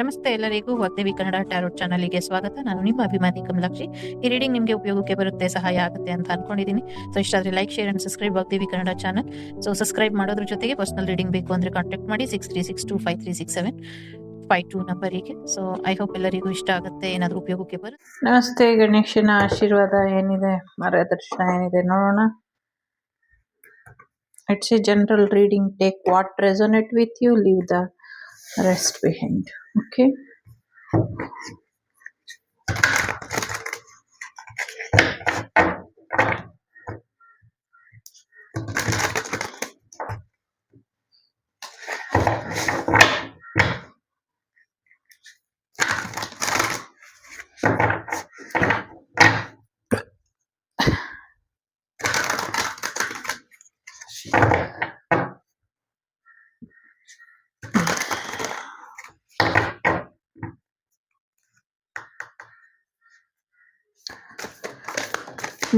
ನಮಸ್ತೆ ಎಲ್ಲರಿಗೂ ವಾಗ್ದೇವಿ ಕನ್ನಡ ಟ್ಯಾರೋಟ್ ಚಾನಲ್ಗೆ ಸ್ವಾಗತ. ನಾನು ನಿಮ್ಮ ಅಭಿಮಾನಿ ಕಮಲಾಕ್ಷಿ. ಈ ರೀಡಿಂಗ್ ನಿಮಗೆ ಉಪಯೋಗಕ್ಕೆ ಬರುತ್ತೆ, ಸಹಾಯ ಆಗುತ್ತೆ ಅಂತ ಅನ್ಕೊಂಡಿದ್ದೀನಿ. ಸೊ ಇಷ್ಟ ಆದರೆ like, share and subscribe Vagdevi Kannada channel. So subscribe ಮಾಡೋದ್ರ ಜೊತೆಗೆ ಪರ್ಸನಲ್ ರೀಡಿಂಗ್ ಬೇಕು ಅಂದ್ರೆ ಕಾಂಟ್ಯಾಕ್ಟ್ ಮಾಡಿ 6362536752 ನಂಬರಿಗೆ. ಸೊ ಐ ಹೋಪ್ ಎಲ್ಲರಿಗೂ ಇಷ್ಟ ಆಗುತ್ತೆ, ಏನಾದರೂ ಉಪಯೋಗಕ್ಕೆ ಬರುತ್ತೆ. ನಮಸ್ತೆ. ಗಣೇಶನ ಆಶೀರ್ವಾದ ಏನಿದೆ, ಮಾರ್ಗದರ್ಶನ ಏನಿದೆ ನೋಡೋಣ. It's a general reading. Take what resonate with you, leave the rest behind. Okay.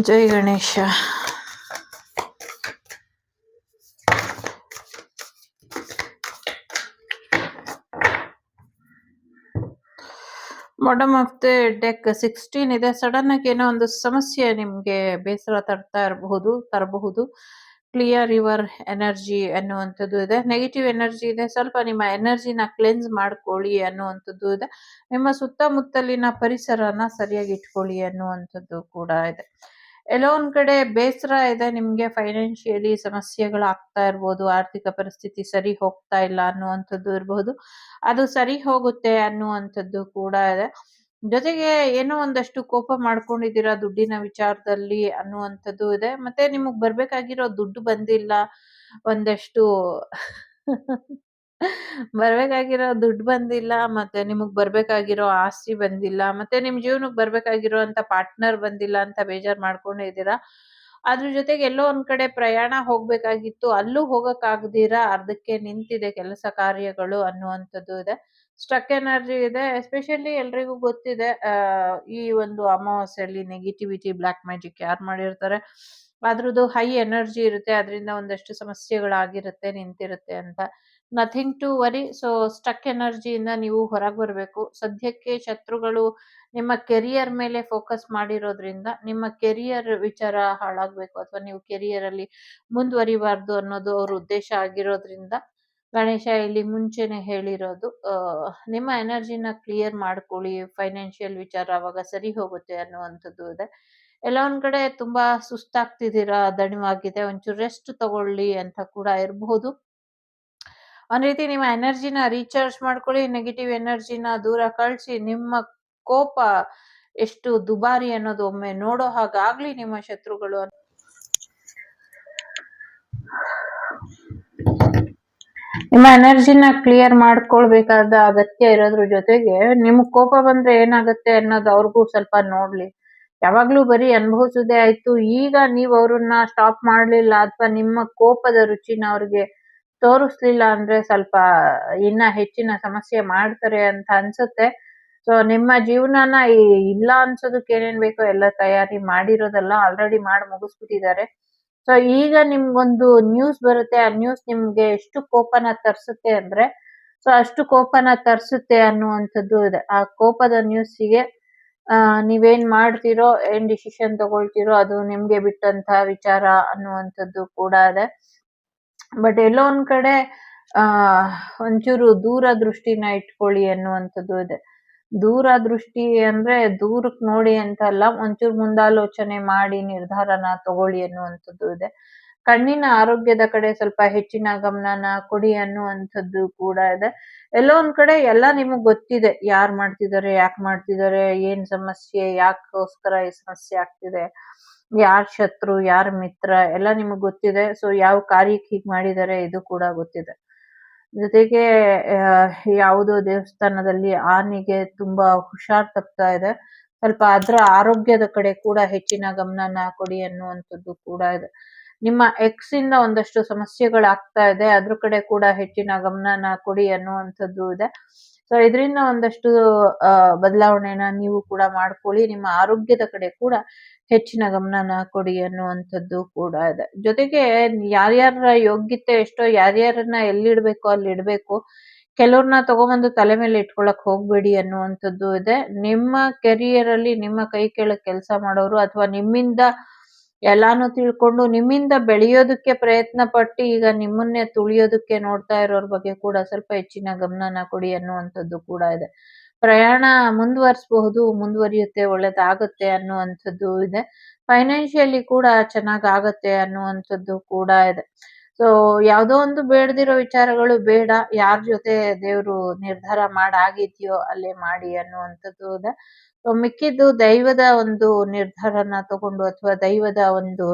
ಜೈ Ganesha. Bottom of the deck 16 ಇದೆ. ಸಡನ್ ಆಗಿ ಏನೋ ಒಂದು ಸಮಸ್ಯೆ ನಿಮ್ಗೆ ಬೇಸರ ತರಬಹುದು. ಕ್ಲಿಯರ್ ಯುವರ್ ಎನರ್ಜಿ ಅನ್ನುವಂಥದ್ದು ಇದೆ. ನೆಗೆಟಿವ್ ಎನರ್ಜಿ ಇದೆ, ಸ್ವಲ್ಪ ನಿಮ್ಮ ಎನರ್ಜಿನ ಕ್ಲೆನ್ಸ್ ಮಾಡ್ಕೊಳ್ಳಿ ಅನ್ನುವಂಥದ್ದು ಇದೆ. ನಿಮ್ಮ ಸುತ್ತಮುತ್ತಲಿನ ಪರಿಸರನ ಸರಿಯಾಗಿ ಇಟ್ಕೊಳ್ಳಿ ಅನ್ನುವಂಥದ್ದು ಕೂಡ ಇದೆ. ಎಲ್ಲೋ ಒಂದ್ ಕಡೆ ಬೇಸರ ಇದೆ ನಿಮ್ಗೆ, ಫೈನಾನ್ಷಿಯಲಿ ಸಮಸ್ಯೆಗಳಾಗ್ತಾ ಇರ್ಬೋದು, ಆರ್ಥಿಕ ಪರಿಸ್ಥಿತಿ ಸರಿ ಹೋಗ್ತಾ ಇಲ್ಲ ಅನ್ನುವಂಥದ್ದು ಇರಬಹುದು. ಅದು ಸರಿ ಹೋಗುತ್ತೆ ಅನ್ನುವಂಥದ್ದು ಕೂಡ ಇದೆ. ಜೊತೆಗೆ ಏನೋ ಒಂದಷ್ಟು ಕೋಪ ಮಾಡ್ಕೊಂಡಿದ್ದೀರಾ ದುಡ್ಡಿನ ವಿಚಾರದಲ್ಲಿ ಅನ್ನುವಂಥದ್ದು ಇದೆ. ಮತ್ತೆ ನಿಮಗ್ ಬರ್ಬೇಕಾಗಿರೋ ದುಡ್ಡು ಬಂದಿಲ್ಲ, ಒಂದಷ್ಟು ಬರ್ಬೇಕಾಗಿರೋ ದುಡ್ಡು ಬಂದಿಲ್ಲ, ಮತ್ತೆ ನಿಮಗ್ ಬರ್ಬೇಕಾಗಿರೋ ಆಸ್ತಿ ಬಂದಿಲ್ಲ, ಮತ್ತೆ ನಿಮ್ ಜೀವನಕ್ಕೆ ಬರ್ಬೇಕಾಗಿರೋ ಅಂತ ಪಾರ್ಟ್ನರ್ ಬಂದಿಲ್ಲ ಅಂತ ಬೇಜಾರ್ ಮಾಡ್ಕೊಂಡಿದ್ದೀರಾ. ಅದ್ರ ಜೊತೆಗೆ ಎಲ್ಲೋ ಒಂದ್ ಕಡೆ ಪ್ರಯಾಣ ಹೋಗ್ಬೇಕಾಗಿತ್ತು, ಅಲ್ಲೂ ಹೋಗಕ್ ಆಗದಿರಾ ಅರ್ಧಕ್ಕೆ ನಿಂತಿದೆ ಕೆಲಸ ಕಾರ್ಯಗಳು ಅನ್ನುವಂಥದ್ದು ಇದೆ. ಸ್ಟ್ರಕ್ ಎನರ್ಜಿ ಇದೆ. ಎಸ್ಪೆಷಲಿ ಎಲ್ರಿಗೂ ಗೊತ್ತಿದೆ, ಈ ಒಂದು ಅಮಾವಾಸ್ಯೆಯಲ್ಲಿ ನೆಗೆಟಿವಿಟಿ, ಬ್ಲ್ಯಾಕ್ ಮ್ಯಾಜಿಕ್ ಯಾರು ಮಾಡಿರ್ತಾರೆ ಅದ್ರದ್ದು ಹೈ ಎನರ್ಜಿ ಇರುತ್ತೆ, ಅದರಿಂದ ಒಂದಷ್ಟು ಸಮಸ್ಯೆಗಳಾಗಿರುತ್ತೆ, ನಿಂತಿರುತ್ತೆ ಅಂತ. Nothing to worry. So stuck ಎನರ್ಜಿಯಿಂದ ನೀವು ಹೊರಗೆ ಬರಬೇಕು. ಸದ್ಯಕ್ಕೆ ಶತ್ರುಗಳು ನಿಮ್ಮ ಕೆರಿಯರ್ ಮೇಲೆ ಫೋಕಸ್ ಮಾಡಿರೋದ್ರಿಂದ ನಿಮ್ಮ ಕೆರಿಯರ್ ವಿಚಾರ ಹಾಳಾಗ್ಬೇಕು, ಅಥವಾ ನೀವು ಕೆರಿಯರ್ ಅಲ್ಲಿ ಮುಂದುವರಿಬಾರ್ದು ಅನ್ನೋದು ಅವ್ರ ಉದ್ದೇಶ ಆಗಿರೋದ್ರಿಂದ ಗಣೇಶ ಇಲ್ಲಿ ಮುಂಚೆನೆ ಹೇಳಿರೋದು, ನಿಮ್ಮ ಎನರ್ಜಿನ ಕ್ಲಿಯರ್ ಮಾಡ್ಕೊಳ್ಳಿ, ಫೈನಾನ್ಷಿಯಲ್ ವಿಚಾರ ಅವಾಗ ಸರಿ ಹೋಗುತ್ತೆ ಅನ್ನುವಂಥದ್ದು ಇದೆ. ಎಲ್ಲ ಒಂದ್ ಕಡೆ ತುಂಬಾ ಸುಸ್ತಾಗ್ತಿದ್ದೀರಾ, ದಣಿವಾಗಿದೆ, ಒಂಚೂರು ರೆಸ್ಟ್ ತಗೊಳ್ಳಿ ಅಂತ ಕೂಡ ಇರಬಹುದು. ಒಂದ್ ರೀತಿ ನಿಮ್ಮ ಎನರ್ಜಿನ ರೀಚಾರ್ಜ್ ಮಾಡ್ಕೊಳ್ಳಿ, ನೆಗೆಟಿವ್ ಎನರ್ಜಿನ ದೂರ ಕಳಿಸಿ, ನಿಮ್ಮ ಕೋಪ ಎಷ್ಟು ದುಬಾರಿ ಅನ್ನೋದು ಒಮ್ಮೆ ನೋಡೋ ಹಾಗಾಗ್ಲಿ ನಿಮ್ಮ ಶತ್ರುಗಳು. ನಿಮ್ಮ ಎನರ್ಜಿನ ಕ್ಲಿಯರ್ ಮಾಡ್ಕೊಳ್ಬೇಕಾದ ಅಗತ್ಯ ಇರೋದ್ರ ಜೊತೆಗೆ ನಿಮ್ಗ್ ಕೋಪ ಬಂದ್ರೆ ಏನಾಗುತ್ತೆ ಅನ್ನೋದು ಅವ್ರಿಗೂ ಸ್ವಲ್ಪ ನೋಡ್ಲಿ. ಯಾವಾಗ್ಲೂ ಬರೀ ಅನುಭವಿಸೋದೇ ಆಯ್ತು, ಈಗ ನೀವ್ ಅವ್ರನ್ನ ಸ್ಟಾಪ್ ಮಾಡ್ಲಿಲ್ಲ ಅಥವಾ ನಿಮ್ಮ ಕೋಪದ ರುಚಿನ ಅವ್ರಿಗೆ ತೋರಿಸ್ಲಿಲ್ಲ ಅಂದ್ರೆ ಸ್ವಲ್ಪ ಇನ್ನ ಹೆಚ್ಚಿನ ಸಮಸ್ಯೆ ಮಾಡ್ತಾರೆ ಅಂತ ಅನ್ಸುತ್ತೆ. ಸೊ ನಿಮ್ಮ ಜೀವನನ ಇಲ್ಲ ಅನ್ಸೋದಕ್ಕೆ ಏನೇನ್ ಬೇಕೋ ಎಲ್ಲ ತಯಾರಿ ಮಾಡಿರೋದೆಲ್ಲ ಆಲ್ರೆಡಿ ಮಾಡಿ ಮುಗಿಸ್ಬಿಟ್ಟಿದ್ದಾರೆ. ಸೊ ಈಗ ನಿಮ್ಗೊಂದು ನ್ಯೂಸ್ ಬರುತ್ತೆ, ಆ ನ್ಯೂಸ್ ನಿಮ್ಗೆ ಎಷ್ಟು ಕೋಪನ ತರಿಸುತ್ತೆ ಅಂದ್ರೆ, ಸೊ ಅಷ್ಟು ಕೋಪನ ತರಿಸುತ್ತೆ ಅನ್ನುವಂಥದ್ದು ಇದೆ. ಆ ಕೋಪದ ನ್ಯೂಸಿಗೆ ನೀವೇನ್ ಮಾಡ್ತೀರೋ, ಏನ್ ಡಿಸಿಷನ್ ತಗೊಳ್ತೀರೋ ಅದು ನಿಮ್ಗೆ ಬಿಟ್ಟಂತ ವಿಚಾರ ಅನ್ನುವಂಥದ್ದು ಕೂಡ ಇದೆ. ಬಟ್ ಎಲ್ಲೋ ಒಂದ್ ಕಡೆ ಒಂಚೂರು ದೂರದೃಷ್ಟಿನ ಇಟ್ಕೊಳ್ಳಿ ಅನ್ನುವಂಥದ್ದು ಇದೆ. ದೂರದೃಷ್ಟಿ ಅಂದ್ರೆ ದೂರಕ್ ನೋಡಿ ಅಂತ ಅಲ್ಲ, ಒಂಚೂರು ಮುಂದಾಲೋಚನೆ ಮಾಡಿ ನಿರ್ಧಾರನ ತಗೊಳ್ಳಿ ಅನ್ನುವಂಥದ್ದು ಇದೆ. ಕಣ್ಣಿನ ಆರೋಗ್ಯದ ಕಡೆ ಸ್ವಲ್ಪ ಹೆಚ್ಚಿನ ಗಮನನ ಕೊಡಿ ಅನ್ನುವಂಥದ್ದು ಕೂಡ ಇದೆ. ಎಲ್ಲೋ ಒಂದ್ ಕಡೆ ಎಲ್ಲ ನಿಮಗ್ ಗೊತ್ತಿದೆ, ಯಾರ್ ಮಾಡ್ತಿದ್ದಾರೆ, ಯಾಕೆ ಮಾಡ್ತಿದ್ದಾರೆ, ಏನ್ ಸಮಸ್ಯೆ, ಯಾಕೋಸ್ಕರ ಈ ಸಮಸ್ಯೆ ಆಗ್ತಿದೆ, ಯಾರ್ ಶತ್ರು, ಯಾರ್ ಮಿತ್ರ ಎಲ್ಲ ನಿಮಗ್ ಗೊತ್ತಿದೆ. ಸೊ ಯಾವ ಕಾರ್ಯಕ್ಕೆ ಹೀಗ್ ಮಾಡಿದ್ದಾರೆ ಇದು ಕೂಡ ಗೊತ್ತಿದೆ. ಜೊತೆಗೆ ಯಾವುದೋ ದೇವಸ್ಥಾನದಲ್ಲಿ ಆನೆಗೆ ತುಂಬಾ ಹುಷಾರ್ ತಪ್ತಾ ಇದೆ, ಸ್ವಲ್ಪ ಅದ್ರ ಆರೋಗ್ಯದ ಕಡೆ ಕೂಡ ಹೆಚ್ಚಿನ ಗಮನನ ಕೊಡಿ ಅನ್ನುವಂಥದ್ದು ಕೂಡ ಇದೆ. ನಿಮ್ಮ ಎಕ್ಸ್ ಇಂದ ಒಂದಷ್ಟು ಸಮಸ್ಯೆಗಳಾಗ್ತಾ ಇದೆ, ಅದ್ರ ಕಡೆ ಕೂಡ ಹೆಚ್ಚಿನ ಗಮನನ ಕೊಡಿ ಅನ್ನುವಂಥದ್ದು ಇದೆ. ಸೊ ಇದರಿಂದ ಒಂದಷ್ಟು ಬದಲಾವಣೆನ ನೀವು ಕೂಡ ಮಾಡ್ಕೊಳ್ಳಿ, ನಿಮ್ಮ ಆರೋಗ್ಯದ ಕಡೆ ಕೂಡ ಹೆಚ್ಚಿನ ಗಮನನ ಕೊಡಿ ಅನ್ನುವಂಥದ್ದು ಕೂಡ ಇದೆ. ಜೊತೆಗೆ ಯಾರ್ಯಾರ ಯೋಗ್ಯತೆ ಎಷ್ಟೋ, ಯಾರ್ಯಾರನ್ನ ಎಲ್ಲಿಡ್ಬೇಕು ಅಲ್ಲಿ ಇಡ್ಬೇಕು, ಕೆಲವ್ರನ್ನ ತಗೊಂಬಂದು ತಲೆ ಮೇಲೆ ಇಟ್ಕೊಳಕ್ ಹೋಗ್ಬೇಡಿ ಅನ್ನುವಂಥದ್ದು ಇದೆ. ನಿಮ್ಮ ಕೆರಿಯರ್ ಅಲ್ಲಿ ನಿಮ್ಮ ಕೈ ಕೆಳಗ್ ಕೆಲಸ ಮಾಡೋರು ಅಥವಾ ನಿಮ್ಮಿಂದ ಎಲ್ಲಾನು ತಿಳ್ಕೊಂಡು ನಿಮ್ಮಿಂದ ಬೆಳೆಯೋದಕ್ಕೆ ಪ್ರಯತ್ನ ಪಟ್ಟು ಈಗ ನಿಮ್ಮನ್ನೇ ತುಳಿಯೋದಕ್ಕೆ ನೋಡ್ತಾ ಇರೋರ್ ಬಗ್ಗೆ ಕೂಡ ಸ್ವಲ್ಪ ಹೆಚ್ಚಿನ ಗಮನನ ಕೊಡಿ ಅನ್ನುವಂಥದ್ದು ಕೂಡ ಇದೆ. ಪ್ರಯಾಣ ಮುಂದುವರಿಯುತ್ತೆ, ಒಳ್ಳೇದಾಗುತ್ತೆ ಅನ್ನುವಂಥದ್ದು ಇದೆ. ಫೈನಾನ್ಷಿಯಲಿ ಕೂಡ ಚೆನ್ನಾಗಾಗತ್ತೆ ಅನ್ನುವಂಥದ್ದು ಕೂಡ ಇದೆ. ಸೊ ಯಾವ್ದೋ ಒಂದು ಬೇಡದಿರೋ ವಿಚಾರಗಳು ಬೇಡ. ಯಾರ್ ಜೊತೆ ದೇವ್ರು ನಿರ್ಧಾರ ಮಾಡಾಗಿದ್ಯೋ ಅಲ್ಲೇ ಮಾಡಿ ಅನ್ನುವಂಥದ್ದು ಇದೆ. ಸೊ ಮಿಕ್ಕಿದ್ದು ದೈವದ ಒಂದು ನಿರ್ಧಾರನ ತಗೊಂಡು ಅಥವಾ ದೈವದ ಒಂದು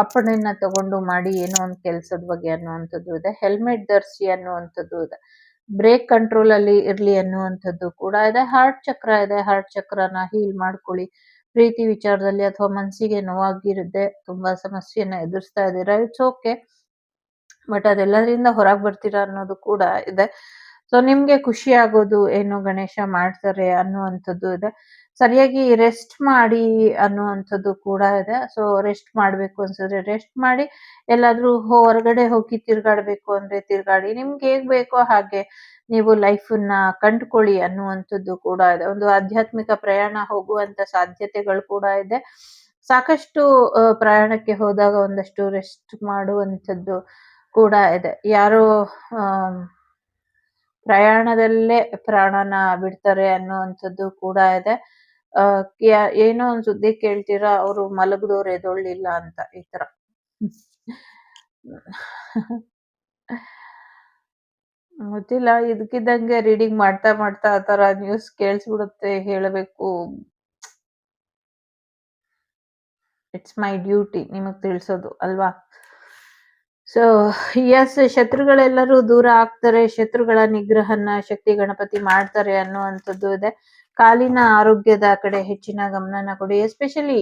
ಅಪ್ಪಣೆಯನ್ನ ತಗೊಂಡು ಮಾಡಿ ಏನೋ ಒಂದು ಕೆಲ್ಸದ ಬಗ್ಗೆ ಅನ್ನುವಂಥದ್ದು ಇದೆ. ಹೆಲ್ಮೆಟ್ ಧರಿಸಿ ಅನ್ನುವಂಥದ್ದು ಇದೆ. ಬ್ರೇಕ್ ಕಂಟ್ರೋಲ್ ಅಲ್ಲಿ ಇರ್ಲಿ ಅನ್ನುವಂಥದ್ದು ಕೂಡ ಇದೆ. ಹಾರ್ಟ್ ಚಕ್ರ ಇದೆ. ಹಾರ್ಟ್ ಚಕ್ರನ ಹೀಲ್ ಮಾಡ್ಕೊಳ್ಳಿ. ಪ್ರೀತಿ ವಿಚಾರದಲ್ಲಿ ಅಥವಾ ಮನಸ್ಸಿಗೆ ನೋವಾಗಿರುತ್ತೆ, ತುಂಬಾ ಸಮಸ್ಯೆನ ಎದುರಿಸ್ತಾ ಇದ್ದೀರಾ, ಇಟ್ಸ್ ಓಕೆ. ಬಟ್ ಅದೆಲ್ಲದರಿಂದ ಹೊರಗೆ ಬರ್ತೀರಾ ಅನ್ನೋದು ಕೂಡ ಇದೆ. ಸೊ ನಿಮ್ಗೆ ಖುಷಿ ಆಗೋದು ಏನು ಗಣೇಶ ಮಾಡ್ತಾರೆ ಅನ್ನುವಂಥದ್ದು ಇದೆ. ಸರಿಯಾಗಿ ರೆಸ್ಟ್ ಮಾಡಿ ಅನ್ನುವಂಥದ್ದು ಕೂಡ ಇದೆ. ಸೊ ರೆಸ್ಟ್ ಮಾಡ್ಬೇಕು ಅನ್ಸಿದ್ರೆ ರೆಸ್ಟ್ ಮಾಡಿ, ಎಲ್ಲಾದ್ರೂ ಹೊರಗಡೆ ಹೋಗಿ ತಿರ್ಗಾಡ್ಬೇಕು ಅಂದ್ರೆ ತಿರ್ಗಾಡಿ. ನಿಮ್ಗೆ ಹೇಗ್ ಬೇಕೋ ಹಾಗೆ ನೀವು ಲೈಫನ್ನ ಕಂಡ್ಕೊಳ್ಳಿ ಅನ್ನುವಂಥದ್ದು ಕೂಡ ಇದೆ. ಒಂದು ಆಧ್ಯಾತ್ಮಿಕ ಪ್ರಯಾಣ ಹೋಗುವಂತ ಸಾಧ್ಯತೆಗಳು ಕೂಡ ಇದೆ. ಸಾಕಷ್ಟು ಪ್ರಯಾಣಕ್ಕೆ ಹೋದಾಗ ಒಂದಷ್ಟು ರೆಸ್ಟ್ ಮಾಡುವಂಥದ್ದು ಕೂಡ ಇದೆ. ಯಾರೋ ಪ್ರಯಾಣದಲ್ಲೇ ಪ್ರಾಣನ ಬಿಡ್ತಾರೆ ಅನ್ನುವಂಥದ್ದು ಕೂಡ ಇದೆ. ಏನೋ ಒಂದ್ ಸುದ್ದಿ ಕೇಳ್ತೀರಾ, ಅವ್ರು ಮಲಗದವ್ರು ಎದೊಳ್ಳಿಲ್ಲ ಅಂತ, ಈ ತರ. ಗೊತ್ತಿಲ್ಲ, ಇದಕ್ಕಿದ್ದಂಗೆ ರೀಡಿಂಗ್ ಮಾಡ್ತಾ ಮಾಡ್ತಾ ಆ ತರ ನ್ಯೂಸ್ ಕೇಳಿಸ್ಬಿಡುತ್ತೆ. ಹೇಳಬೇಕು, ಇಟ್ಸ್ ಮೈ ಡ್ಯೂಟಿ ನಿಮಗ್ ತಿಳಿಸೋದು ಅಲ್ವಾ. ಸೊ ಎಸ್, ಶತ್ರುಗಳೆಲ್ಲರೂ ದೂರ ಆಗ್ತಾರೆ. ಶತ್ರುಗಳ ನಿಗ್ರಹನ ಶಕ್ತಿ ಗಣಪತಿ ಮಾಡ್ತಾರೆ ಅನ್ನುವಂಥದ್ದು ಇದೆ. ಕಾಲಿನ ಆರೋಗ್ಯದ ಕಡೆ ಹೆಚ್ಚಿನ ಗಮನನ ಕೊಡಿ. ಎಸ್ಪೆಷಲಿ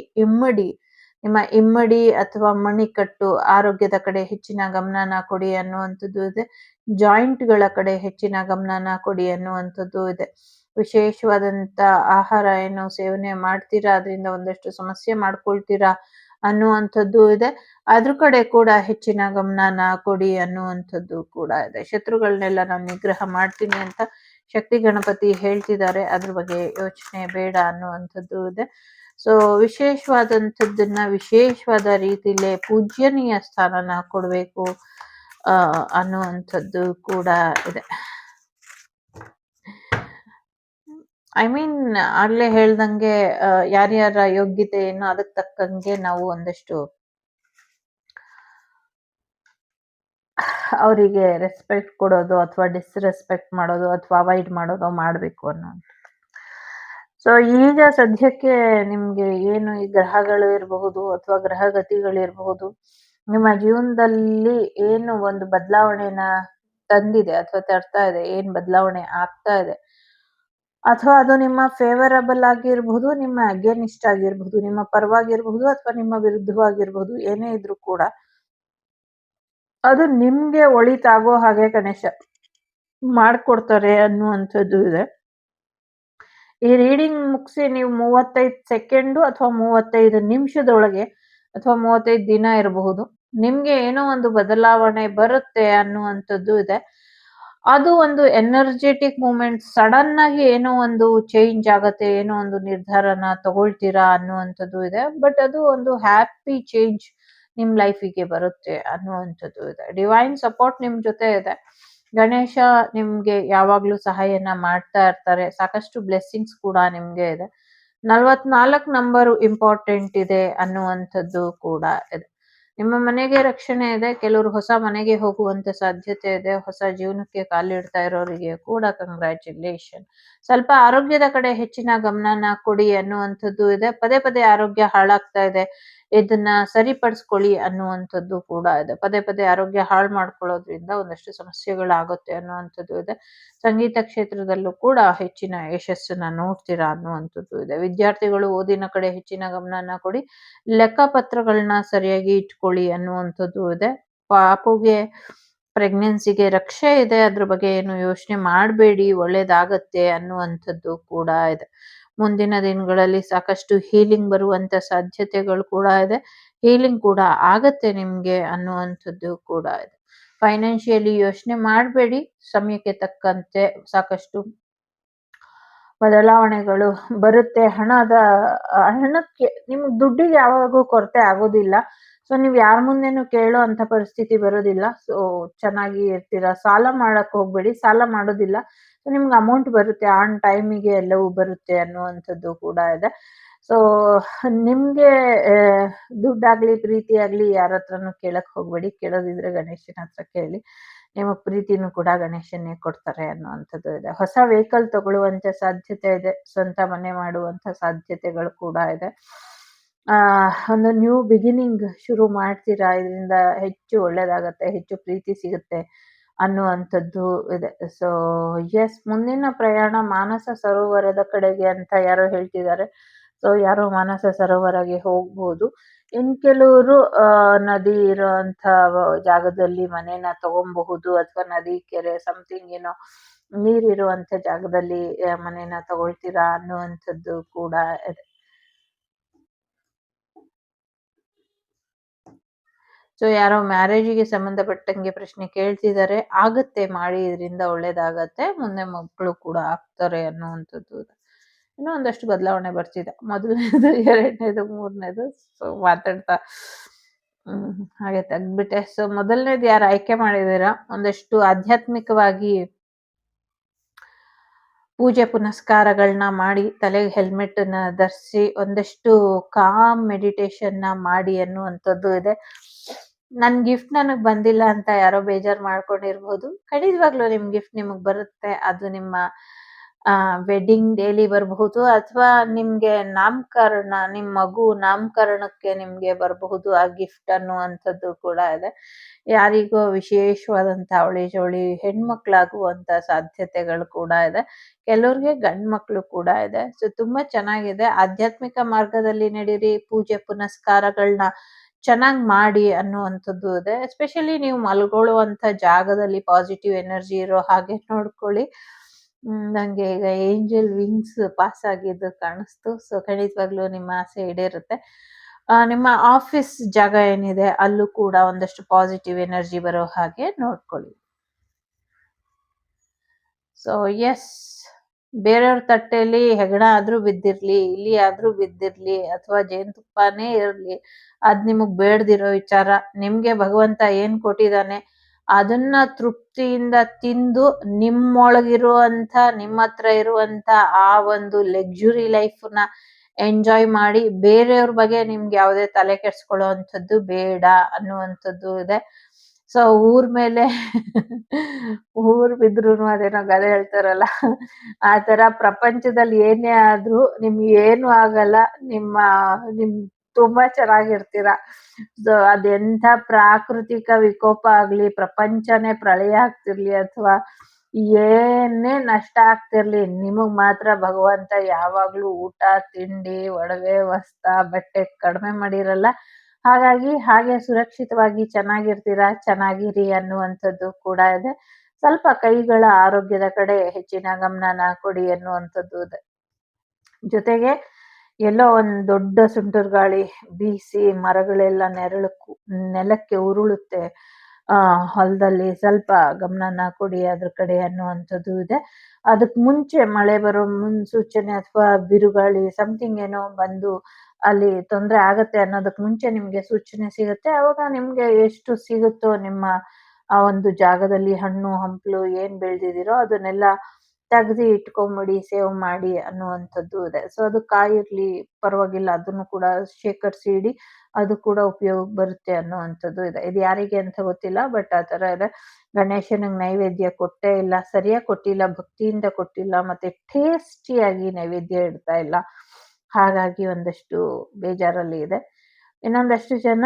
ನಿಮ್ಮ ಇಮ್ಮಡಿ ಅಥವಾ ಮಣಿಕಟ್ಟು ಆರೋಗ್ಯದ ಕಡೆ ಹೆಚ್ಚಿನ ಗಮನನ ಕೊಡಿ ಅನ್ನುವಂಥದ್ದು ಇದೆ. ಜಾಯಿಂಟ್ಗಳ ಕಡೆ ಹೆಚ್ಚಿನ ಗಮನನ ಕೊಡಿ ಅನ್ನುವಂಥದ್ದು ಇದೆ. ವಿಶೇಷವಾದಂತ ಆಹಾರ ಏನು ಸೇವನೆ ಮಾಡ್ತೀರಾ, ಅದರಿಂದ ಒಂದಷ್ಟು ಸಮಸ್ಯೆ ಮಾಡ್ಕೊಳ್ತೀರಾ ಅನ್ನುವಂಥದ್ದು ಇದೆ. ಅದ್ರ ಕಡೆ ಕೂಡ ಹೆಚ್ಚಿನ ಗಮನನ ಕೊಡಿ ಅನ್ನುವಂಥದ್ದು ಕೂಡ ಇದೆ. ಶತ್ರುಗಳನ್ನೆಲ್ಲ ನಾನು ನಿಗ್ರಹ ಮಾಡ್ತೀನಿ ಅಂತ ಶಕ್ತಿ ಗಣಪತಿ ಹೇಳ್ತಿದ್ದಾರೆ. ಅದ್ರ ಬಗ್ಗೆ ಯೋಚನೆ ಬೇಡ ಅನ್ನುವಂಥದ್ದು ಇದೆ. ಸೊ ವಿಶೇಷವಾದಂಥದ್ದನ್ನ ವಿಶೇಷವಾದ ರೀತಿಲೇ ಪೂಜ್ಯನೀಯ ಸ್ಥಾನನ ಕೊಡ್ಬೇಕು ಅನ್ನುವಂಥದ್ದು ಕೂಡ ಇದೆ. ಐ ಮೀನ್ ಆಗ್ಲೇ ಹೇಳ್ದಂಗೆ ಯಾರ್ಯಾರ ಯೋಗ್ಯತೆ ಏನೋ ಅದಕ್ಕೆ ತಕ್ಕಂಗೆ ನಾವು ಒಂದಷ್ಟು ಅವರಿಗೆ ರೆಸ್ಪೆಕ್ಟ್ ಕೊಡೋದು ಅಥವಾ ಡಿಸ್ರೆಸ್ಪೆಕ್ಟ್ ಮಾಡೋದು ಅಥವಾ ಅವಾಯ್ಡ್ ಮಾಡೋದು ಮಾಡಬೇಕು ಅನ್ನೋದು. ಸೊ ಈಗ ಸದ್ಯಕ್ಕೆ ನಿಮ್ಗೆ ಏನು ಈ ಗ್ರಹಗಳು ಇರಬಹುದು ಅಥವಾ ಗ್ರಹಗತಿಗಳಿರಬಹುದು, ನಿಮ್ಮ ಜೀವನದಲ್ಲಿ ಏನು ಒಂದು ಬದಲಾವಣೆನ ತಂದಿದೆ ಅಥವಾ ತರ್ತಾ ಇದೆ, ಏನ್ ಬದಲಾವಣೆ ಆಗ್ತಾ ಇದೆ, ಅಥವಾ ಅದು ನಿಮ್ಮ ಫೇವರಬಲ್ ಆಗಿರಬಹುದು, ನಿಮ್ಮ ಅಗೇನಿಸ್ಟ್ ಆಗಿರಬಹುದು, ನಿಮ್ಮ ಪರವಾಗಿರಬಹುದು ಅಥವಾ ನಿಮ್ಮ ವಿರುದ್ಧವಾಗಿರಬಹುದು, ಏನೇ ಇದ್ರೂ ಕೂಡ ಅದು ನಿಮ್ಗೆ ಒಳಿತಾಗೋ ಹಾಗೆ ಗಣೇಶ ಮಾಡ್ಕೊಡ್ತಾರೆ ಅನ್ನುವಂಥದ್ದು ಇದೆ. ಈ ರೀಡಿಂಗ್ ಮುಗಿಸಿ ನೀವು 35 ಸೆಕೆಂಡು ಅಥವಾ 35 ನಿಮಿಷದೊಳಗೆ ಅಥವಾ 35 ದಿನ ಇರಬಹುದು, ನಿಮ್ಗೆ ಏನೋ ಒಂದು ಬದಲಾವಣೆ ಬರುತ್ತೆ ಅನ್ನುವಂಥದ್ದು ಇದೆ. ಅದು ಒಂದು ಎನರ್ಜೆಟಿಕ್ ಮೂಮೆಂಟ್, ಸಡನ್ ಆಗಿ ಏನೋ ಒಂದು ಚೇಂಜ್ ಆಗತ್ತೆ, ಏನೋ ಒಂದು ನಿರ್ಧಾರನ ತಗೊಳ್ತೀರಾ ಅನ್ನುವಂಥದ್ದು ಇದೆ. ಬಟ್ ಅದು ಒಂದು ಹ್ಯಾಪಿ ಚೇಂಜ್ ನಿಮ್ ಲೈಫಿಗೆ ಬರುತ್ತೆ ಅನ್ನುವಂಥದ್ದು ಇದೆ. ಡಿವೈನ್ ಸಪೋರ್ಟ್ ನಿಮ್ ಜೊತೆ ಇದೆ. ಗಣೇಶ ನಿಮ್ಗೆ ಯಾವಾಗ್ಲೂ ಸಹಾಯನ ಮಾಡ್ತಾ ಇರ್ತಾರೆ. ಸಾಕಷ್ಟು ಬ್ಲೆಸ್ಸಿಂಗ್ಸ್ ಕೂಡ ನಿಮ್ಗೆ ಇದೆ. 44 ನಂಬರು ಇಂಪಾರ್ಟೆಂಟ್ ಇದೆ ಅನ್ನುವಂಥದ್ದು ಕೂಡ ಇದೆ. ನಿಮ್ಮ ಮನೆಗೆ ರಕ್ಷಣೆ ಇದೆ. ಕೆಲವರು ಹೊಸ ಮನೆಗೆ ಹೋಗುವಂತ ಸಾಧ್ಯತೆ ಇದೆ. ಹೊಸ ಜೀವನಕ್ಕೆ ಕಾಲಿಡ್ತಾ ಇರೋರಿಗೆ ಕೂಡ ಕಂಗ್ರ್ಯಾಚುಲೇಷನ್. ಸ್ವಲ್ಪ ಆರೋಗ್ಯದ ಕಡೆ ಹೆಚ್ಚಿನ ಗಮನನ ಕೊಡಿ ಅನ್ನುವಂಥದ್ದು ಇದೆ. ಪದೇ ಪದೇ ಆರೋಗ್ಯ ಹಾಳಾಗ್ತಾ ಇದೆ, ಇದನ್ನ ಸರಿಪಡಿಸ್ಕೊಳ್ಳಿ ಅನ್ನುವಂಥದ್ದು ಕೂಡ ಇದೆ. ಪದೇ ಪದೇ ಆರೋಗ್ಯ ಹಾಳು ಮಾಡ್ಕೊಳ್ಳೋದ್ರಿಂದ ಒಂದಷ್ಟು ಸಮಸ್ಯೆಗಳಾಗುತ್ತೆ ಅನ್ನುವಂಥದ್ದು ಇದೆ. ಸಂಗೀತ ಕ್ಷೇತ್ರದಲ್ಲೂ ಕೂಡ ಹೆಚ್ಚಿನ ಯಶಸ್ಸನ್ನ ನೋಡ್ತೀರಾ ಅನ್ನುವಂಥದ್ದು ಇದೆ. ವಿದ್ಯಾರ್ಥಿಗಳು ಓದಿನ ಕಡೆ ಹೆಚ್ಚಿನ ಗಮನನ ಕೊಡಿ. ಲೆಕ್ಕಪತ್ರಗಳನ್ನ ಸರಿಯಾಗಿ ಇಟ್ಕೊಳ್ಳಿ ಅನ್ನುವಂಥದ್ದು ಇದೆ. ಪಾಪುಗೆ ಪ್ರೆಗ್ನೆನ್ಸಿಗೆ ರಕ್ಷೆ ಇದೆ, ಅದ್ರ ಬಗ್ಗೆ ಏನು ಯೋಚನೆ ಮಾಡಬೇಡಿ, ಒಳ್ಳೇದಾಗತ್ತೆ ಅನ್ನುವಂಥದ್ದು ಕೂಡ ಇದೆ. ಮುಂದಿನ ದಿನಗಳಲ್ಲಿ ಸಾಕಷ್ಟು ಹೀಲಿಂಗ್ ಬರುವಂತ ಸಾಧ್ಯತೆಗಳು ಕೂಡ ಇದೆ. ಹೀಲಿಂಗ್ ಕೂಡ ಆಗತ್ತೆ ನಿಮ್ಗೆ ಅನ್ನುವಂಥದ್ದು ಕೂಡ ಇದೆ. ಫೈನಾನ್ಷಿಯಲಿ ಯೋಚನೆ ಮಾಡಬೇಡಿ. ಸಮಯಕ್ಕೆ ತಕ್ಕಂತೆ ಸಾಕಷ್ಟು ಬದಲಾವಣೆಗಳು ಬರುತ್ತೆ. ಹಣಕ್ಕೆ ನಿಮ್ಗೆ ದುಡ್ಡಿಗೆ ಯಾವಾಗೂ ಕೊರತೆ ಆಗೋದಿಲ್ಲ. ಸೊ ನೀವ್ ಯಾರ ಮುಂದೆನೂ ಕೇಳೋ ಅಂತ ಪರಿಸ್ಥಿತಿ ಬರೋದಿಲ್ಲ. ಸೊ ಚೆನ್ನಾಗಿ ಇರ್ತೀರಾ. ಸಾಲ ಮಾಡಕ್ ಹೋಗ್ಬೇಡಿ. ಸಾಲ ಮಾಡೋದಿಲ್ಲ. ಸೊ ನಿಮ್ಗೆ ಅಮೌಂಟ್ ಬರುತ್ತೆ. ಆನ್ ಟೈಮಿಗೆ ಎಲ್ಲವೂ ಬರುತ್ತೆ ಅನ್ನುವಂಥದ್ದು ಕೂಡ ಇದೆ. ಸೊ ನಿಮ್ಗೆ ದುಡ್ಡಾಗ್ಲಿ ಪ್ರೀತಿ ಆಗ್ಲಿ ಯಾರ ಹತ್ರನೂ ಕೇಳಕ್ ಹೋಗ್ಬೇಡಿ. ಕೇಳೋದಿದ್ರೆ ಗಣೇಶನ ಹತ್ರ ಕೇಳಿ. ನಿಮಗ್ ಪ್ರೀತಿನೂ ಕೂಡ ಗಣೇಶನ್ನೇ ಕೊಡ್ತಾರೆ ಅನ್ನುವಂಥದ್ದು ಇದೆ. ಹೊಸ ವೆಹಿಕಲ್ ತಗೊಳ್ಳುವಂತ ಸಾಧ್ಯತೆ ಇದೆ. ಸ್ವಂತ ಮನೆ ಮಾಡುವಂತ ಸಾಧ್ಯತೆಗಳು ಕೂಡ ಇದೆ. ಒಂದು ನ್ಯೂ ಬಿಗಿನಿಂಗ್ ಶುರು ಮಾಡ್ತೀರಾ. ಇದರಿಂದ ಹೆಚ್ಚು ಒಳ್ಳೇದಾಗತ್ತೆ, ಹೆಚ್ಚು ಪ್ರೀತಿ ಸಿಗುತ್ತೆ ಅನ್ನುವಂಥದ್ದು ಇದೆ. ಸೊ ಎಸ್, ಮುಂದಿನ ಪ್ರಯಾಣ ಮಾನಸ ಸರೋವರದ ಕಡೆಗೆ ಅಂತ ಯಾರೋ ಹೇಳ್ತಿದ್ದಾರೆ. ಸೊ ಯಾರೋ ಮಾನಸ ಸರೋವರಗೆ ಹೋಗ್ಬೋದು. ಇನ್ ಕೆಲವರು ನದಿ ಇರೋಂಥ ಜಾಗದಲ್ಲಿ ಮನೇನ ತಗೊಬಹುದು, ಅಥವಾ ನದಿ, ಕೆರೆ, ಸಮಥಿಂಗ್ ಏನೋ ನೀರಿರುವಂತ ಜಾಗದಲ್ಲಿ ಮನೇನ ತಗೊಳ್ತೀರಾ ಅನ್ನುವಂಥದ್ದು ಕೂಡ ಇದೆ. ಸೊ ಯಾರೋ ಮ್ಯಾರೇಜಿಗೆ ಸಂಬಂಧಪಟ್ಟಂಗೆ ಪ್ರಶ್ನೆ ಕೇಳ್ತಿದ್ದಾರೆ. ಆಗತ್ತೆ, ಮಾಡಿ, ಇದರಿಂದ ಒಳ್ಳೇದಾಗತ್ತೆ, ಮುಂದೆ ಮಕ್ಕಳು ಕೂಡ ಆಗ್ತಾರೆ ಅನ್ನುವಂಥದ್ದು. ಇನ್ನೂ ಒಂದಷ್ಟು ಬದಲಾವಣೆ ಬರ್ತಿದೆ. ಮೊದಲನೇದು, ಎರಡನೇದು, ಮೂರನೇದು. ಸೊ ಮಾತಾಡ್ತಾ ಹಾಗೆ ತೆಗ್ದ್ಬಿಟ್ಟೆ. ಸೊ ಮೊದಲನೇದು ಯಾರು ಆಯ್ಕೆ ಮಾಡಿದೀರಾ, ಒಂದಷ್ಟು ಆಧ್ಯಾತ್ಮಿಕವಾಗಿ ಪೂಜೆ ಪುನಸ್ಕಾರಗಳನ್ನ ಮಾಡಿ, ತಲೆಗೆ ಹೆಲ್ಮೆಟ್ ನ ಧರಿಸಿ, ಒಂದಷ್ಟು ಕಾಮ್ ಮೆಡಿಟೇಷನ್ ನ ಮಾಡಿ ಅನ್ನುವಂಥದ್ದು ಇದೆ. ನನ್ ಗಿಫ್ಟ್ ನನಗ್ ಬಂದಿಲ್ಲ ಅಂತ ಯಾರೋ ಬೇಜಾರ್ ಮಾಡ್ಕೊಂಡಿರ್ಬೋದು. ಖಂಡಿತವಾಗ್ಲೂ ನಿಮ್ ಗಿಫ್ಟ್ ನಿಮಗ್ ಬರುತ್ತೆ. ಅದು ನಿಮ್ಮ ವೆಡ್ಡಿಂಗ್ ಡೇಲಿ ಬರಬಹುದು, ಅಥವಾ ನಿಮ್ಗೆ ನಾಮಕರಣ, ನಿಮ್ ಮಗು ನಾಮಕರಣಕ್ಕೆ ನಿಮ್ಗೆ ಬರಬಹುದು ಆ ಗಿಫ್ಟ್ ಅನ್ನುವಂಥದ್ದು ಕೂಡ ಇದೆ. ಯಾರಿಗೋ ವಿಶೇಷವಾದಂತ ಅವಳಿ ಜವಳಿ ಹೆಣ್ಮಕ್ಳಾಗುವಂತ ಸಾಧ್ಯತೆಗಳು ಕೂಡ ಇದೆ. ಕೆಲವ್ರಿಗೆ ಗಂಡ್ ಮಕ್ಳು ಕೂಡ ಇದೆ. ಸೊ ತುಂಬಾ ಚೆನ್ನಾಗಿದೆ. ಆಧ್ಯಾತ್ಮಿಕ ಮಾರ್ಗದಲ್ಲಿ ನಡೀರಿ, ಪೂಜೆ ಪುನಸ್ಕಾರಗಳನ್ನ ಚೆನ್ನಾಗ್ ಮಾಡಿ ಅನ್ನುವಂಥದ್ದು ಇದೆ. ಎಸ್ಪೆಷಲಿ ನೀವು ಮಲ್ಕೊಳ್ಳುವಂತ ಜಾಗದಲ್ಲಿ ಪಾಸಿಟಿವ್ ಎನರ್ಜಿ ಇರೋ ಹಾಗೆ ನೋಡ್ಕೊಳ್ಳಿ. ನಂಗೆ ಈಗ ಏಂಜಲ್ ವಿಂಗ್ಸ್ ಪಾಸ್ ಆಗಿದ್ದು ಕಾಣಿಸ್ತು. ಸೊ ಖಂಡಿತವಾಗ್ಲೂ ನಿಮ್ಮ ಆಸೆ ಈಡೇರುತ್ತೆ. ನಿಮ್ಮ ಆಫೀಸ್ ಜಾಗ ಏನಿದೆ ಅಲ್ಲೂ ಕೂಡ ಒಂದಷ್ಟು ಪಾಸಿಟಿವ್ ಎನರ್ಜಿ ಬರೋ ಹಾಗೆ ನೋಡ್ಕೊಳ್ಳಿ. ಸೊ ಎಸ್, ಬೇರೆಯವ್ರ ತಟ್ಟೆಯಲ್ಲಿ ಹೆಗಣ ಆದ್ರೂ ಬಿದ್ದಿರ್ಲಿ, ಇಲಿ ಆದ್ರೂ ಬಿದ್ದಿರ್ಲಿ, ಅಥವಾ ಜೇನುತುಪ್ಪನೇ ಇರ್ಲಿ, ಅದ್ ನಿಮಗ್ ಬೇಡ್ದಿರೋ ವಿಚಾರ. ನಿಮ್ಗೆ ಭಗವಂತ ಏನ್ ಕೊಟ್ಟಿದಾನೆ ಅದನ್ನ ತೃಪ್ತಿಯಿಂದ ತಿಂದು, ನಿಮ್ಮೊಳಗಿರುವಂತ, ನಿಮ್ಮ ಹತ್ರ ಇರುವಂತ ಆ ಒಂದು ಲಕ್ಸುರಿ ಲೈಫ್ ನ ಎಂಜಾಯ್ ಮಾಡಿ, ಬೇರೆಯವ್ರ ಬಗ್ಗೆ ನಿಮ್ಗೆ ಯಾವುದೇ ತಲೆ ಕೆಡ್ಸ್ಕೊಳ್ಳೋ ಅಂಥದ್ದು ಬೇಡ ಅನ್ನುವಂಥದ್ದು ಇದೆ. ಸೊ ಊರ್ ಮೇಲೆ ಊರ್ ಬಿದ್ರುನು ಅದೇನೋ ಗಾದೆ ಹೇಳ್ತಾರಲ್ಲ, ಆ ತರ ಪ್ರಪಂಚದಲ್ಲಿ ಏನೇ ಆದ್ರೂ ನಿಮ್ಗೆ ಏನು ಆಗಲ್ಲ. ನಿಮ್ ತುಂಬಾ ಚೆನ್ನಾಗಿರ್ತೀರ. ಸೊ ಅದೆಂಥ ಪ್ರಾಕೃತಿಕ ವಿಕೋಪ ಆಗ್ಲಿ, ಪ್ರಪಂಚನೇ ಪ್ರಳಯ ಆಗ್ತಿರ್ಲಿ, ಅಥವಾ ಏನೇ ನಷ್ಟ ಆಗ್ತಿರ್ಲಿ, ನಿಮಗ್ ಮಾತ್ರ ಭಗವಂತ ಯಾವಾಗ್ಲೂ ಊಟ, ತಿಂಡಿ, ಒಡವೆ, ವಸ್ತ್ರ, ಬಟ್ಟೆ ಕಡಿಮೆ ಮಾಡಿರಲ್ಲ. ಹಾಗಾಗಿ ಹಾಗೆ ಸುರಕ್ಷಿತವಾಗಿ ಚೆನ್ನಾಗಿರ್ತೀರಾ. ಚೆನ್ನಾಗಿರಿ ಅನ್ನುವಂಥದ್ದು ಕೂಡ ಇದೆ. ಸ್ವಲ್ಪ ಕೈಗಳ ಆರೋಗ್ಯದ ಕಡೆ ಹೆಚ್ಚಿನ ಗಮನನ ಕೊಡಿ ಅನ್ನುವಂಥದ್ದು ಇದೆ. ಜೊತೆಗೆ ಎಲ್ಲೋ ಒಂದ್ ದೊಡ್ಡ ಸುಂಟರ್ ಗಾಳಿ ಬೀಸಿ ಮರಗಳೆಲ್ಲ ನೆಲಕ್ಕೆ ಉರುಳುತ್ತೆ. ಹೊಲದಲ್ಲಿ ಸ್ವಲ್ಪ ಗಮನನ ಕೊಡಿ ಅದ್ರ ಕಡೆ ಅನ್ನುವಂಥದ್ದು ಇದೆ. ಅದಕ್ ಮುಂಚೆ ಮಳೆ ಬರೋ ಮುನ್ಸೂಚನೆ ಅಥವಾ ಬಿರುಗಾಳಿ ಸಮಥಿಂಗ್ ಏನೋ ಬಂದು ಅಲ್ಲಿ ತೊಂದ್ರೆ ಆಗತ್ತೆ ಅನ್ನೋದಕ್ ಮುಂಚೆ ನಿಮ್ಗೆ ಸೂಚನೆ ಸಿಗುತ್ತೆ. ಅವಾಗ ನಿಮ್ಗೆ ಎಷ್ಟು ಸಿಗುತ್ತೋ ನಿಮ್ಮ ಆ ಒಂದು ಜಾಗದಲ್ಲಿ ಹಣ್ಣು ಹಂಪ್ಲು ಏನ್ ಬೆಳ್ದಿದಿರೋ ಅದನ್ನೆಲ್ಲ ತೆಗ್ದು ಇಟ್ಕೊಂಬಿಡಿ, ಸೇವ್ ಮಾಡಿ ಅನ್ನುವಂಥದ್ದು ಇದೆ. ಸೊ ಅದು ಕಾಯಿರ್ಲಿ ಪರವಾಗಿಲ್ಲ, ಅದನ್ನು ಕೂಡ ಶೇಖರಿಸಿ ಇಡಿ, ಅದು ಕೂಡ ಉಪಯೋಗಕ್ಕೆ ಬರುತ್ತೆ ಅನ್ನುವಂಥದ್ದು ಇದೆ. ಇದು ಯಾರಿಗೆ ಅಂತ ಗೊತ್ತಿಲ್ಲ, ಬಟ್ ಆ ತರ ಇದೆ. ಗಣೇಶನಿಗೆ ನೈವೇದ್ಯ ಕೊಟ್ಟೇ ಇಲ್ಲ, ಸರಿಯಾಗಿ ಕೊಟ್ಟಿಲ್ಲ, ಭಕ್ತಿಯಿಂದ ಕೊಟ್ಟಿಲ್ಲ, ಮತ್ತೆ ಟೇಸ್ಟಿಯಾಗಿ ನೈವೇದ್ಯ ಇಡ್ತಾ ಇಲ್ಲ. ಹಾಗಾಗಿ ಒಂದಷ್ಟು ಬೇಜಾರಲ್ಲಿ ಇದೆ. ಇನ್ನೊಂದಷ್ಟು ಜನ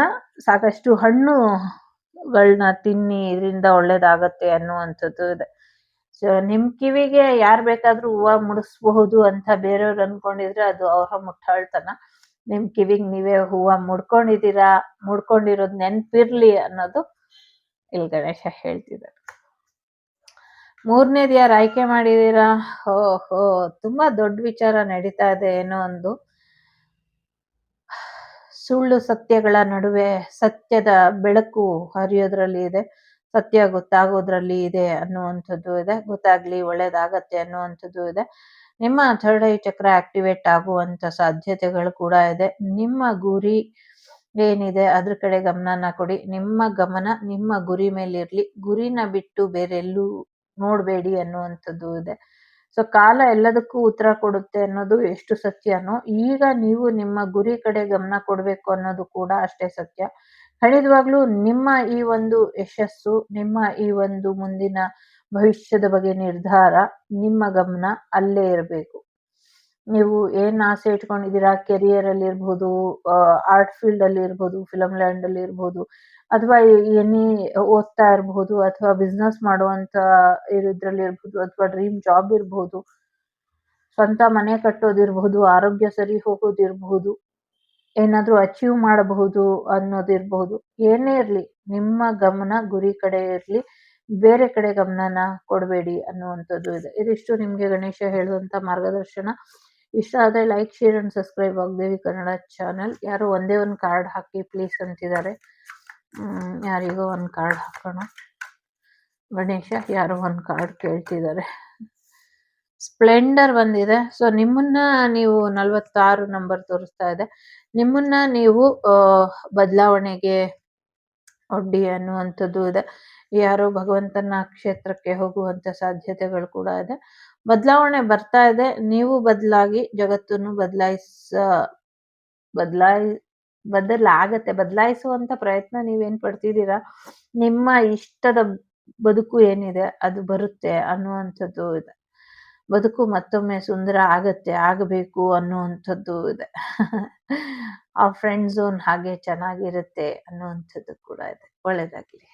ಸಾಕಷ್ಟು ಹಣ್ಣುಗಳನ್ನ ತಿನ್ನಿ, ಇದರಿಂದ ಒಳ್ಳೇದಾಗತ್ತೆ ಅನ್ನುವಂಥದ್ದು ಇದೆ. ಸೊ ನಿಮ್ ಕಿವಿಗೆ ಯಾರ್ ಬೇಕಾದ್ರೂ ಹೂವ ಮುಡಿಸ್ಬಹುದು ಅಂತ ಬೇರೆಯವ್ರು ಅನ್ಕೊಂಡಿದ್ರೆ ಅದು ಅವರ ಮುಟ್ಟಾಳ್ತನ. ನಿಮ್ ಕಿವಿಗ್ ನೀವೇ ಹೂವ ಮುಡ್ಕೊಂಡಿದೀರಾ, ಮುಡ್ಕೊಂಡಿರೋದ್ ನೆನ್ಪಿರ್ಲಿ ಅನ್ನೋದು ಇಲ್ಲಿ ಗಣೇಶ ಹೇಳ್ತಿದ್ದಾರೆ. ಮೂರನೇದು ಯಾರು ಆಯ್ಕೆ ಮಾಡಿದೀರಾ? ಹೋ, ತುಂಬಾ ದೊಡ್ಡ ವಿಚಾರ ನಡೀತಾ ಇದೆ. ಏನೋ ಒಂದು ಸುಳ್ಳು ಸತ್ಯಗಳ ನಡುವೆ ಸತ್ಯದ ಬೆಳಕು ಹರಿಯೋದ್ರಲ್ಲಿ ಇದೆ. ಸತ್ಯ ಗೊತ್ತಾಗೋದ್ರಲ್ಲಿ ಇದೆ ಅನ್ನುವಂಥದ್ದು ಇದೆ. ಗೊತ್ತಾಗ್ಲಿ, ಒಳ್ಳೇದಾಗತ್ತೆ ಅನ್ನುವಂಥದ್ದು ಇದೆ. ನಿಮ್ಮ ಥರ್ಡ್ ಐ ಚಕ್ರ ಆಕ್ಟಿವೇಟ್ ಆಗುವಂತ ಸಾಧ್ಯತೆಗಳು ಕೂಡ ಇದೆ. ನಿಮ್ಮ ಗುರಿ ಏನಿದೆ ಅದ್ರ ಕಡೆ ಗಮನನ ಕೊಡಿ. ನಿಮ್ಮ ಗಮನ ನಿಮ್ಮ ಗುರಿ ಮೇಲಿರ್ಲಿ. ಗುರಿನ ಬಿಟ್ಟು ಬೇರೆ ಎಲ್ಲೂ ನೋಡ್ಬೇಡಿ ಅನ್ನುವಂಥದ್ದು ಇದೆ. ಸೊ ಕಾಲ ಎಲ್ಲದಕ್ಕೂ ಉತ್ತರ ಕೊಡುತ್ತೆ ಅನ್ನೋದು ಎಷ್ಟು ಸತ್ಯನೋ, ಈಗ ನೀವು ನಿಮ್ಮ ಗುರಿ ಕಡೆ ಗಮನ ಕೊಡ್ಬೇಕು ಅನ್ನೋದು ಕೂಡ ಅಷ್ಟೇ ಸತ್ಯ. ಖಂಡಿತವಾಗ್ಲೂ ನಿಮ್ಮ ಈ ಒಂದು ಯಶಸ್ಸು, ನಿಮ್ಮ ಈ ಒಂದು ಮುಂದಿನ ಭವಿಷ್ಯದ ಬಗ್ಗೆ ನಿರ್ಧಾರ, ನಿಮ್ಮ ಗಮನ ಅಲ್ಲೇ ಇರಬೇಕು. ನೀವು ಏನ್ ಆಸೆ ಇಟ್ಕೊಂಡಿದ್ದೀರಾ, ಕೆರಿಯರ್ ಅಲ್ಲಿ ಇರ್ಬೋದು, ಆರ್ಟ್ ಫೀಲ್ಡ್ ಅಲ್ಲಿ ಇರ್ಬೋದು, ಫಿಲಂ ಲ್ಯಾಂಡ್ ಅಲ್ಲಿ ಇರ್ಬೋದು, ಅಥವಾ ಏನೇ ಓದ್ತಾ ಇರ್ಬೋದು, ಅಥವಾ ಬಿಸ್ನೆಸ್ ಮಾಡುವಂತ ಇದ್ರಲ್ಲಿ ಇರ್ಬೋದು, ಅಥವಾ ಡ್ರೀಮ್ ಜಾಬ್ ಇರ್ಬೋದು, ಸ್ವಂತ ಮನೆ ಕಟ್ಟೋದಿರ್ಬಹುದು, ಆರೋಗ್ಯ ಸರಿ ಹೋಗೋದಿರ್ಬಹುದು, ಏನಾದ್ರೂ ಅಚೀವ್ ಮಾಡಬಹುದು ಅನ್ನೋದಿರ್ಬಹುದು, ಏನೇ ಇರ್ಲಿ ನಿಮ್ಮ ಗಮನ ಗುರಿ ಕಡೆ ಇರ್ಲಿ, ಬೇರೆ ಕಡೆ ಗಮನನ ಕೊಡಬೇಡಿ ಅನ್ನುವಂಥದ್ದು ಇದೆ. ಇದಿಷ್ಟು ನಿಮ್ಗೆ ಗಣೇಶ ಹೇಳುವಂತ ಮಾರ್ಗದರ್ಶನ. ಇಷ್ಟ ಆದ್ರೆ like, share and subscribe Vagdevi Kannada channel. ಯಾರೋ ಒಂದೇ ಒಂದು ಕಾರ್ಡ್ ಹಾಕಿ ಪ್ಲೀಸ್ ಅಂತಿದ್ದಾರೆ. ಯಾರಿಗೋ ಒಂದು ಕಾರ್ಡ್ ಹಾಕೋಣ. ಗಣೇಶ ಯಾರೋ ಒಂದು ಕಾರ್ಡ್ ಕೇಳ್ತಿದ್ದಾರೆ. ಸ್ಪ್ಲೆಂಡರ್ ಬಂದಿದೆ. ಸೊ ನಿಮ್ಮನ್ನ ನೀವು 46 ನಂಬರ್ ತೋರಿಸ್ತಾ ಇದೆ. ನಿಮ್ಮನ್ನ ನೀವು ಬದಲಾವಣೆಗೆ ಒಡ್ಡಿ ಅನ್ನುವಂಥದ್ದು ಇದೆ. ಯಾರೋ ಭಗವಂತನ ಕ್ಷೇತ್ರಕ್ಕೆ ಹೋಗುವಂತ ಸಾಧ್ಯತೆಗಳು ಕೂಡ ಇದೆ. ಬದಲಾವಣೆ ಬರ್ತಾ ಇದೆ. ನೀವು ಬದಲಾಗಿ ಜಗತ್ತನ್ನು ಬದಲಾಯಿಸುವಂತ ಪ್ರಯತ್ನ ನೀವೇನ್ ಪಡ್ತಿದ್ದೀರಾ, ನಿಮ್ಮ ಇಷ್ಟದ ಬದುಕು ಏನಿದೆ ಅದು ಬರುತ್ತೆ ಅನ್ನುವಂಥದ್ದು ಇದೆ. ಬದುಕು ಮತ್ತೊಮ್ಮೆ ಸುಂದರ ಆಗಬೇಕು ಅನ್ನುವಂಥದ್ದು ಇದೆ. ಆ ಫ್ರೆಂಡ್ ಝೋನ್ ಹಾಗೆ ಚೆನ್ನಾಗಿರುತ್ತೆ ಅನ್ನುವಂಥದ್ದು ಕೂಡ ಇದೆ. ಒಳ್ಳೇದಾಗ್ಲಿ.